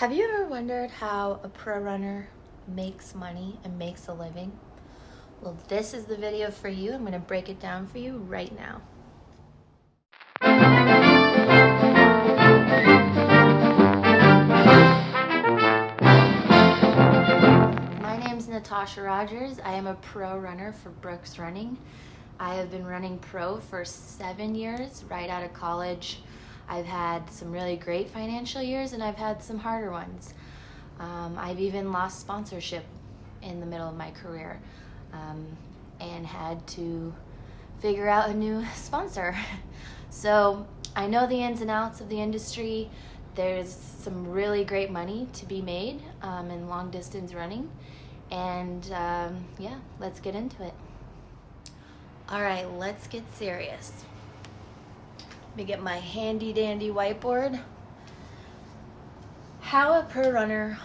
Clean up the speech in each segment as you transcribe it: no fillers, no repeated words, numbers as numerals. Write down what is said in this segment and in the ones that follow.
Have you ever wondered how a pro runner makes money and makes a living? Well, this is the video for you. I'm going to break it down for you right now. My name's Natosha Rogers. I am a pro runner for Brooks Running. I have been running pro for 7 years, right out of college. I've had some really great financial years and I've had some harder ones. I've even lost sponsorship in the middle of my career and had to figure out a new sponsor. So I know the ins and outs of the industry. There's some really great money to be made in long distance running. And yeah, let's get into it. All right, let's get serious. Let me get my handy dandy whiteboard. How a pro runner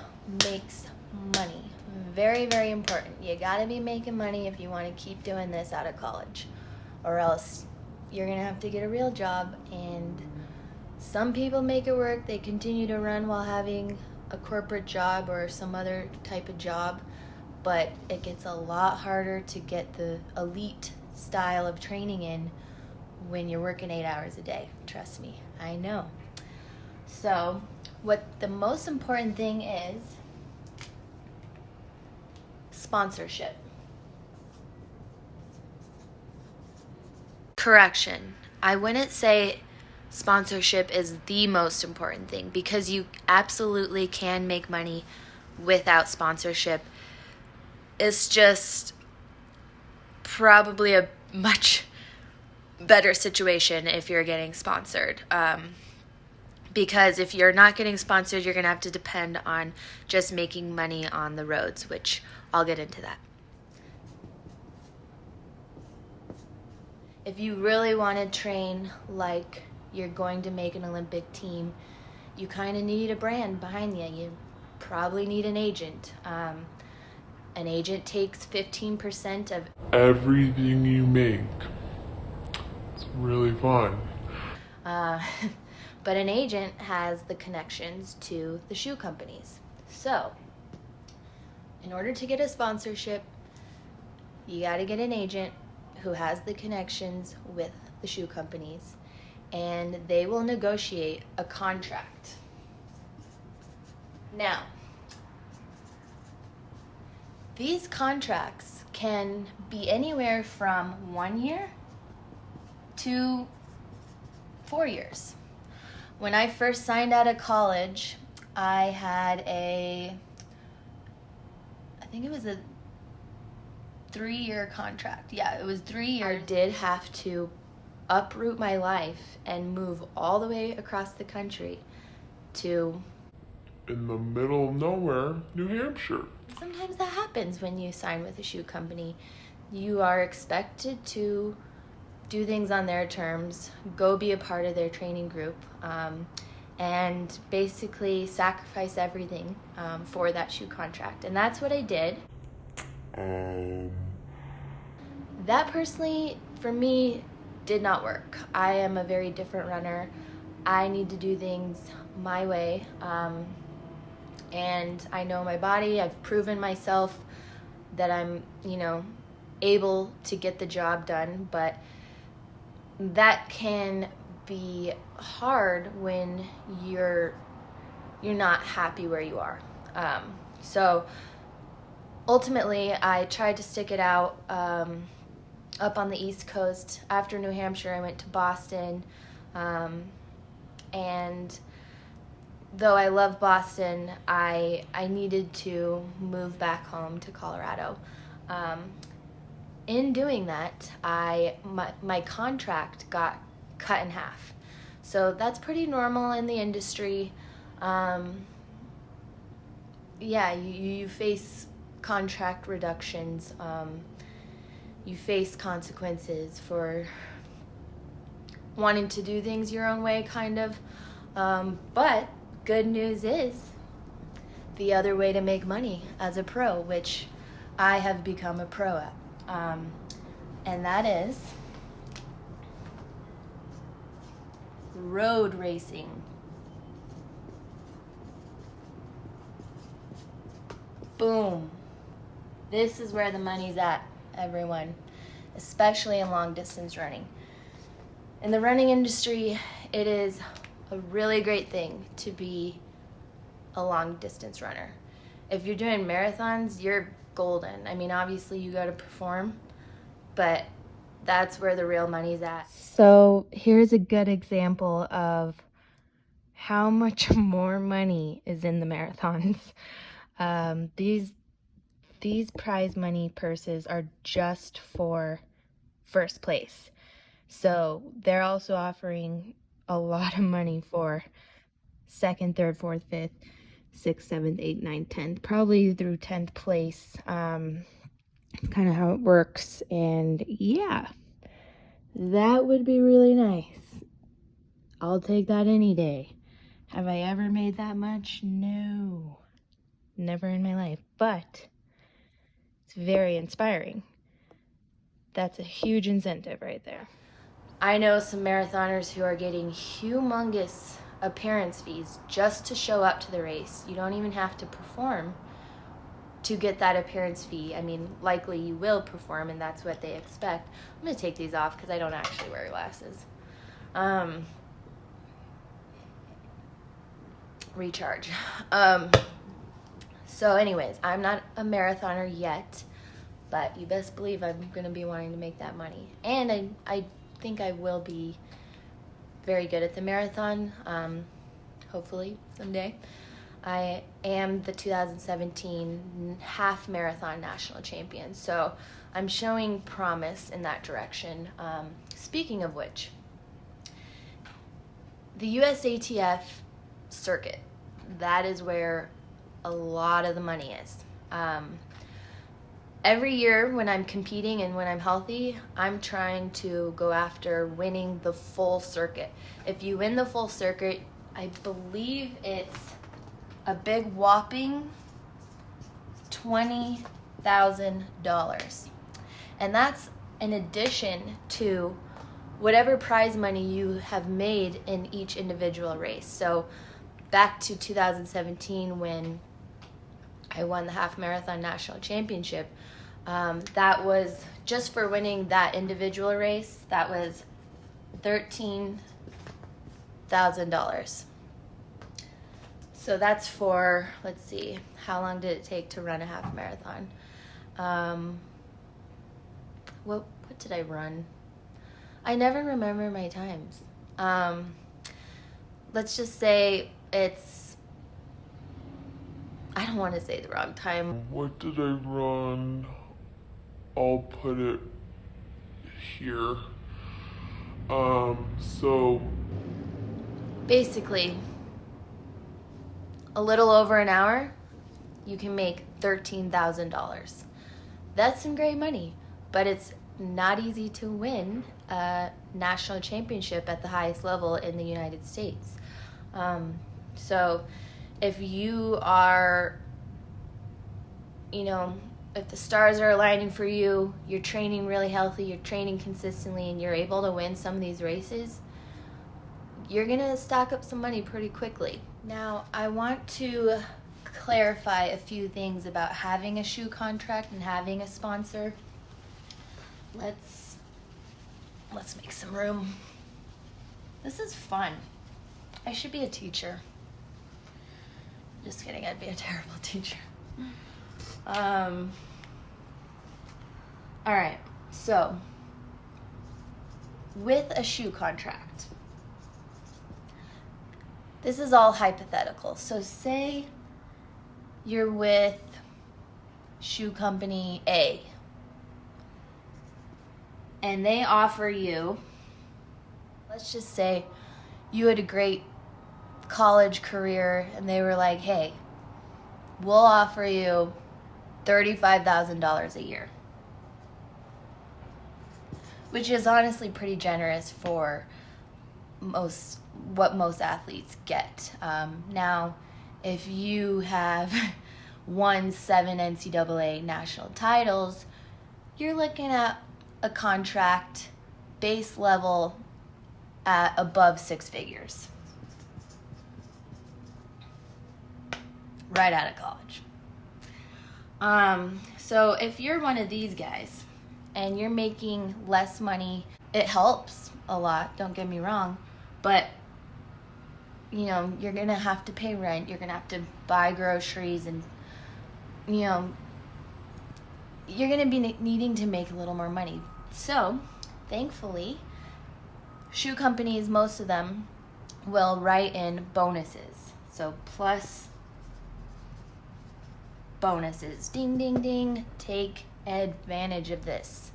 makes money. Very, very important. You gotta be making money if you wanna keep doing this out of college, or else you're gonna have to get a real job. And some people make it work. They continue to run while having a corporate job or some other type of job, but it gets a lot harder to get the elite style of training in when you're working 8 hours a day. Trust me, I know. So what the most important thing is, sponsorship. Correction, I wouldn't say sponsorship is the most important thing, because you absolutely can make money without sponsorship. It's just probably a much better situation if you're getting sponsored. Because if you're not getting sponsored, you're going to have to depend on just making money on the roads, which I'll get into that. If you really want to train like you're going to make an Olympic team, you kind of need a brand behind you. You probably need an agent. An agent takes 15% of everything you make. It's really fun. But an agent has the connections to the shoe companies. So, in order to get a sponsorship, you got to get an agent who has the connections with the shoe companies, and they will negotiate a contract. Now, these contracts can be anywhere from 1 year to 4 years. When I first signed out of college, I had I think it was a 3-year contract. Yeah, it was 3 years. I did have to uproot my life and move all the way across the country to in the middle of nowhere, New Hampshire. Sometimes that happens when you sign with a shoe company. You are expected to do things on their terms, go be a part of their training group, and basically sacrifice everything for that shoe contract. And that's what I did. That personally, for me, did not work. I am a very different runner. I need to do things my way. And I know my body. I've proven myself that I'm, able to get the job done, but that can be hard when you're not happy where you are. So ultimately, I tried to stick it out up on the East Coast. After New Hampshire, I went to Boston, and though I love Boston, I needed to move back home to Colorado. In doing that, my contract got cut in half. So that's pretty normal in the industry. Yeah, you face contract reductions. You face consequences for wanting to do things your own way, kind of. But good news is the other way to make money as a pro, which I have become a pro at. And that is road racing. boom. This is where the money's at, everyone, especially in long distance running. In the running industry, it is a really great thing to be a long distance runner. If you're doing marathons, you're golden. I mean, obviously you got to perform, but that's where the real money's at. So here's a good example of how much more money is in the marathons. These prize money purses are just for first place. So they're also offering a lot of money for second, third, fourth, fifth, sixth, seventh, eighth, ninth, 10th, probably through 10th place. Kind of how it works. And yeah, that would be really nice. I'll take that any day. Have I ever made that much? No, never in my life, but it's very inspiring. That's a huge incentive right there. I know some marathoners who are getting humongous appearance fees just to show up to the race. You don't even have to perform to get that appearance fee. I mean, likely you will perform and that's what they expect. I'm going to take these off because I don't actually wear glasses. Recharge. So anyways, I'm not a marathoner yet, but you best believe I'm going to be wanting to make that money. And I think I will be very good at the marathon, hopefully someday. I am the 2017 half marathon national champion, so I'm showing promise in that direction. Speaking of which, the USATF circuit, that is where a lot of the money is. Every year when I'm competing and when I'm healthy, I'm trying to go after winning the full circuit. If you win the full circuit, I believe it's a big whopping $20,000. And that's in addition to whatever prize money you have made in each individual race. So back to 2017 when I won the half marathon national championship, that was just for winning that individual race, that was $13,000. So that's for, let's see, how long did it take to run a half marathon? What did I run? I never remember my times. Let's just say it's, I don't want to say the wrong time. What did I run? I'll put it here. So basically, a little over an hour, you can make $13,000. That's some great money, but it's not easy to win a national championship at the highest level in the United States. So if you are, if the stars are aligning for you, you're training really healthy, you're training consistently, and you're able to win some of these races, you're going to stack up some money pretty quickly. Now, I want to clarify a few things about having a shoe contract and having a sponsor. Let's make some room. This is fun. I should be a teacher. Just kidding, I'd be a terrible teacher. All right, so with a shoe contract, this is all hypothetical. So say you're with shoe company A, and they offer you, let's just say you had a great college career and they were like, hey, we'll offer you $35,000 a year, which is honestly pretty generous for what most athletes get. Now, if you have won 7 NCAA national titles, you're looking at a contract base level at above 6 figures. Right out of college. So if you're one of these guys and you're making less money, it helps a lot, don't get me wrong, but you're gonna have to pay rent, you're gonna have to buy groceries, and you're gonna be needing to make a little more money. So thankfully, shoe companies, most of them, will write in bonuses. So plus bonuses. Ding, ding, ding. Take advantage of this.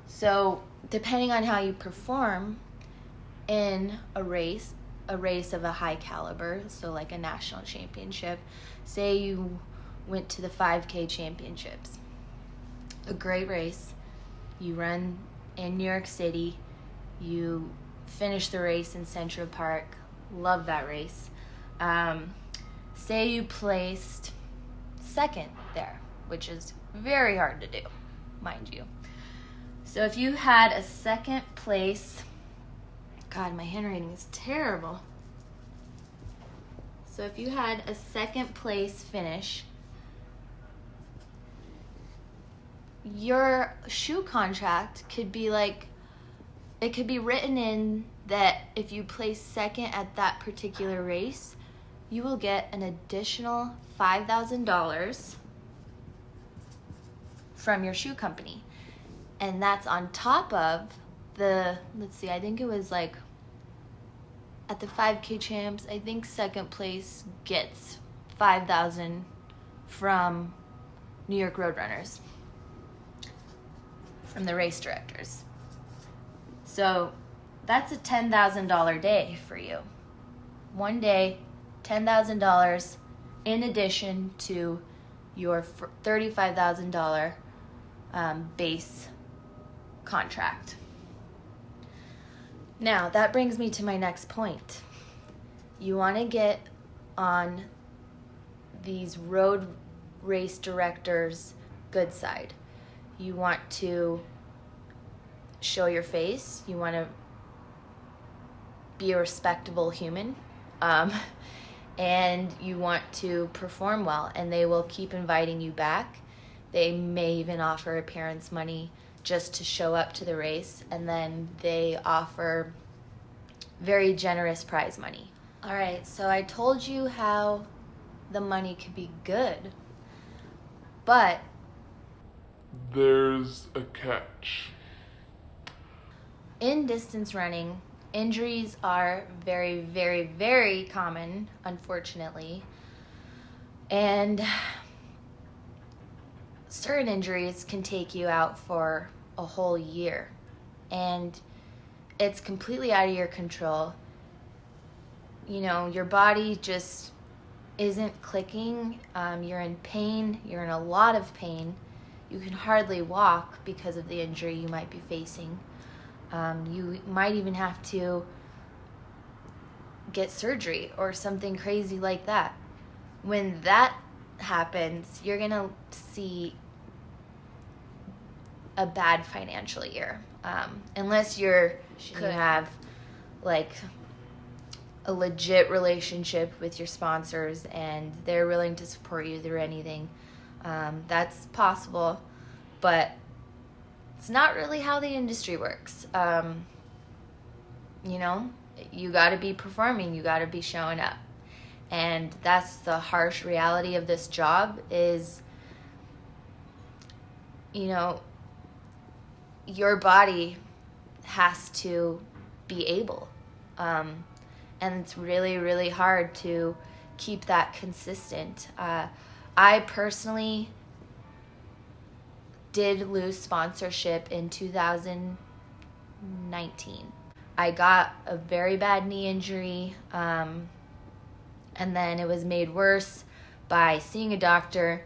So depending on how you perform in a race of a high caliber, so like a national championship, say you went to the 5K championships, a great race, you run in New York City, you finish the race in Central Park, love that race. Say you placed second there, which is very hard to do, mind you. So if you had a second place, God, my handwriting is terrible. So if you had a second place finish, your shoe contract could be it could be written in that if you place second at that particular race, you will get an additional $5,000 from your shoe company. And that's on top of I think it was at the 5K champs, I think second place gets $5,000 from New York Roadrunners, from the race directors. So that's a $10,000 day for you. One day, $10,000 in addition to your $35,000 base contract. Now, that brings me to my next point. You want to get on these road race directors' good side. You want to show your face. You want to be a respectable human. And you want to perform well. And they will keep inviting you back. They may even offer appearance money just to show up to the race, and then they offer very generous prize money. All right, so I told you how the money could be good, but there's a catch. In distance running, injuries are very, very, very common, unfortunately, and certain injuries can take you out for a whole year, and it's completely out of your control. Your body just isn't clicking. You're in pain. You're in a lot of pain. You can hardly walk because of the injury you might be facing. You might even have to get surgery or something crazy like that. When that happens, you're going to see a bad financial year. Unless you have a legit relationship with your sponsors and they're willing to support you through anything. That's possible, but it's not really how the industry works. You got to be performing, you got to be showing up. And that's the harsh reality of this job is, your body has to be able. And it's really, really hard to keep that consistent. I personally did lose sponsorship in 2019. I got a very bad knee injury, and then it was made worse by seeing a doctor.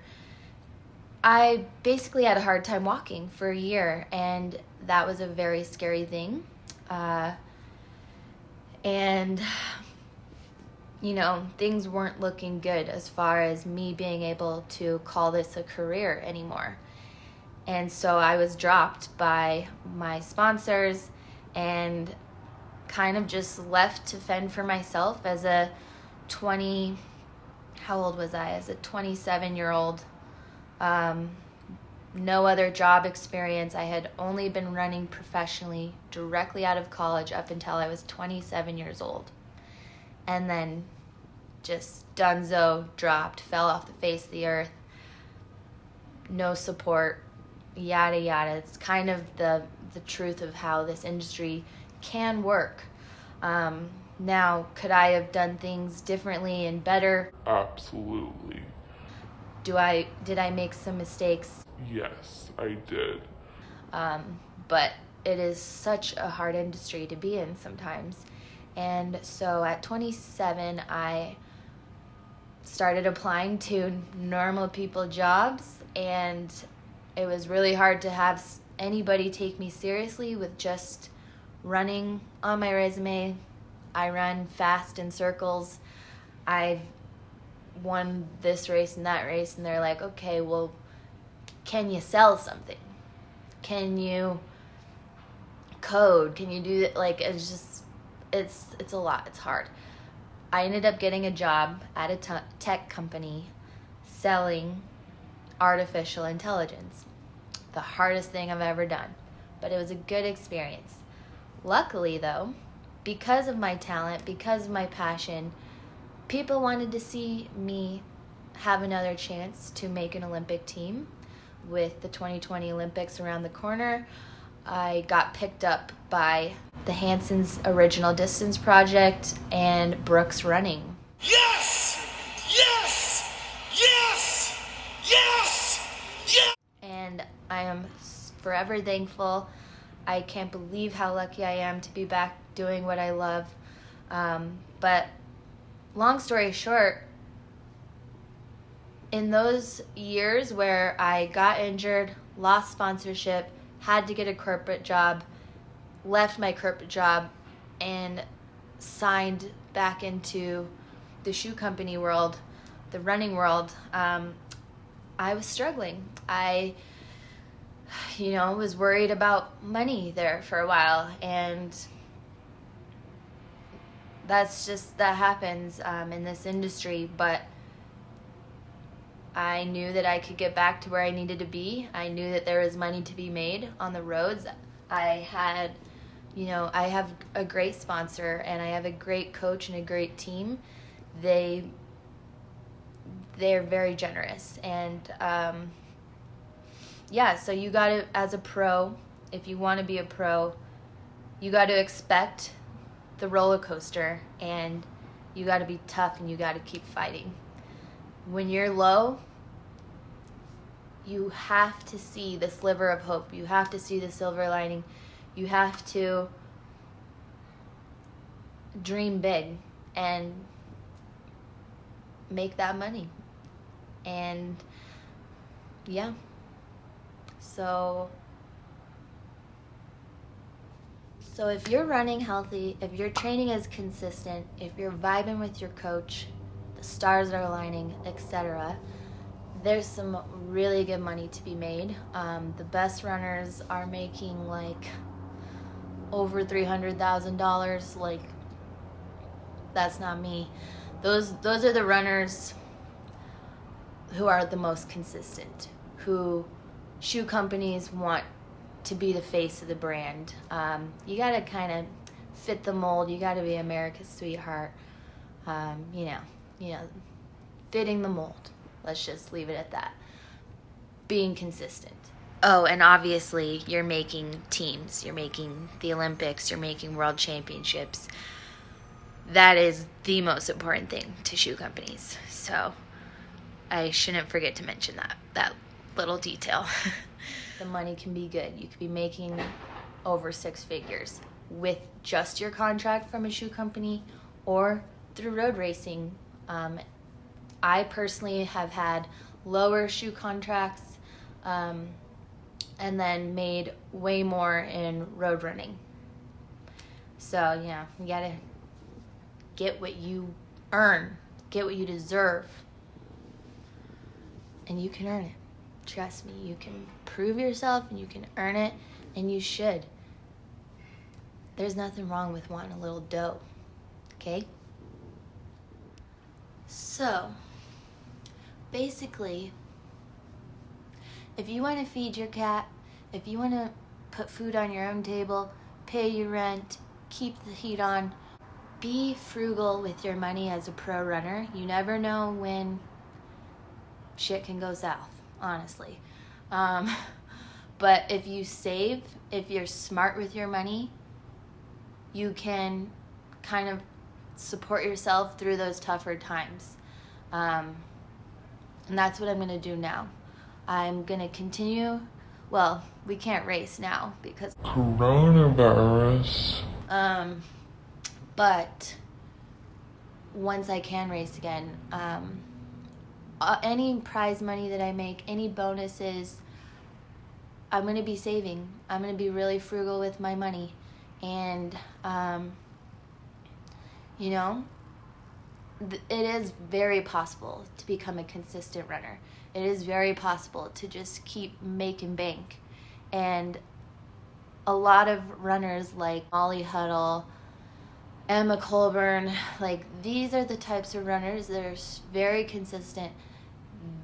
I basically had a hard time walking for a year, and that was a very scary thing. And things weren't looking good as far as me being able to call this a career anymore. And so I was dropped by my sponsors and kind of just left to fend for myself as a 27-year-old No other job experience. I had only been running professionally directly out of college up until I was 27 years old. And then just dunzo, dropped, fell off the face of the earth. No support, yada yada. It's kind of the truth of how this industry can work. Now, could I have done things differently and better? Absolutely. Did I make some mistakes? Yes, I did. But it is such a hard industry to be in sometimes. And so at 27, I started applying to normal people jobs, and it was really hard to have anybody take me seriously with just running on my resume. I run fast in circles. I've won this race and that race, and they're like, okay, well, can you sell something? Can you code? Can you do that? Like, it's a lot. It's hard. I ended up getting a job at a tech company selling artificial intelligence. The hardest thing I've ever done, but it was a good experience. Luckily, though, because of my talent, because of my passion, people wanted to see me have another chance to make an Olympic team. With the 2020 Olympics around the corner, I got picked up by the Hanson's Original Distance Project and Brooks Running. Yes! Yes! Yes! Yes! Yes! And I am forever thankful. I can't believe how lucky I am to be back doing what I love. But long story short, in those years where I got injured, lost sponsorship, had to get a corporate job, left my corporate job, and signed back into the shoe company world, the running world, I was struggling. I was worried about money there for a while, and that happens in this industry, but I knew that I could get back to where I needed to be. I knew that there was money to be made on the roads. I have a great sponsor, and I have a great coach and a great team. They're very generous, and so you got to, as a pro, if you want to be a pro, you got to expect the roller coaster, and you got to be tough, and you got to keep fighting. When you're low, you have to see the sliver of hope. You have to see the silver lining. You have to dream big and make that money. And yeah. So if you're running healthy, if your training is consistent, if you're vibing with your coach, the stars are aligning, etc., there's some really good money to be made. The best runners are making like over $300,000. Like, that's not me. Those are the runners who are the most consistent, who shoe companies want to be the face of the brand. You got to kind of fit the mold. You got to be America's sweetheart. Fitting the mold. Let's just leave it at that. Being consistent. Oh, and obviously you're making teams. You're making the Olympics. You're making world championships. That is the most important thing to shoe companies. So I shouldn't forget to mention that little detail. The money can be good. You could be making over 6 figures with just your contract from a shoe company or through road racing. I personally have had lower shoe contracts and then made way more in road running. So, you gotta get what you earn, get what you deserve, and you can earn it. Trust me, you can prove yourself and you can earn it, and you should. There's nothing wrong with wanting a little dough, okay? So, basically, If you want to feed your cat, if you want to put food on your own table, pay your rent, keep the heat on, be frugal with your money as a pro runner. You never know when shit can go south, honestly. But if you save, if you're smart with your money, you can kind of support yourself through those tougher times. And that's what I'm going to do now. I'm going to continue. Well, we can't race now because coronavirus. But once I can race again, any prize money that I make, any bonuses, I'm going to be saving. I'm going to be really frugal with my money. And, you know, it is very possible to become a consistent runner. It is very possible to just keep making bank. And a lot of runners like Molly Huddle, Emma Colburn, like these are the types of runners that are very consistent.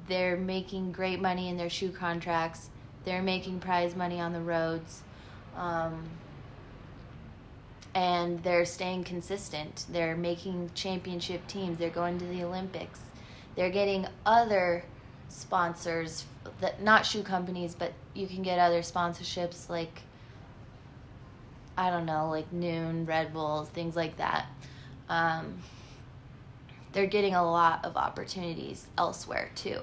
They're making great money in their shoe contracts. They're making prize money on the roads. And they're staying consistent. They're making championship teams. They're going to the Olympics. They're getting other sponsors, that not shoe companies, but you can get other sponsorships like, I don't know, like Noon, Red Bulls, things like that. They're getting a lot of opportunities elsewhere too.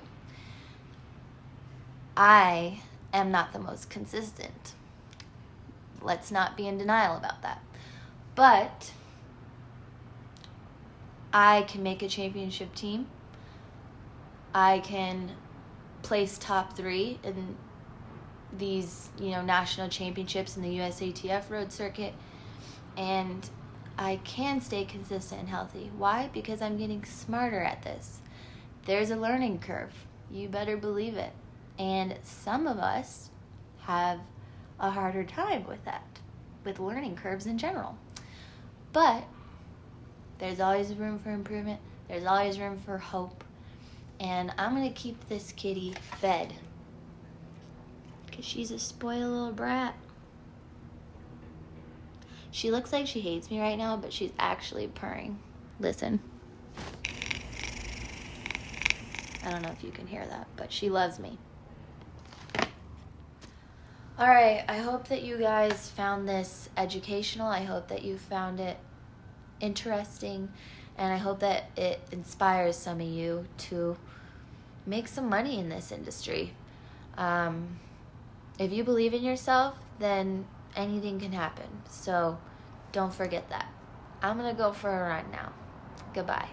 I am not the most consistent. Let's not be in denial about that. But I can make a championship team. I can place top 3 in these, national championships in the USATF road circuit. And I can stay consistent and healthy. Why? Because I'm getting smarter at this. There's a learning curve. You better believe it. And some of us have a harder time with that, with learning curves in general. But there's always room for improvement. There's always room for hope. And I'm going to keep this kitty fed because she's a spoiled little brat. She looks like she hates me right now, but she's actually purring. Listen. I don't know if you can hear that, but she loves me. All right, I hope that you guys found this educational. I hope that you found it interesting, and I hope that it inspires some of you to make some money in this industry. If you believe in yourself, then anything can happen. So don't forget that. I'm going to go for a run now. Goodbye.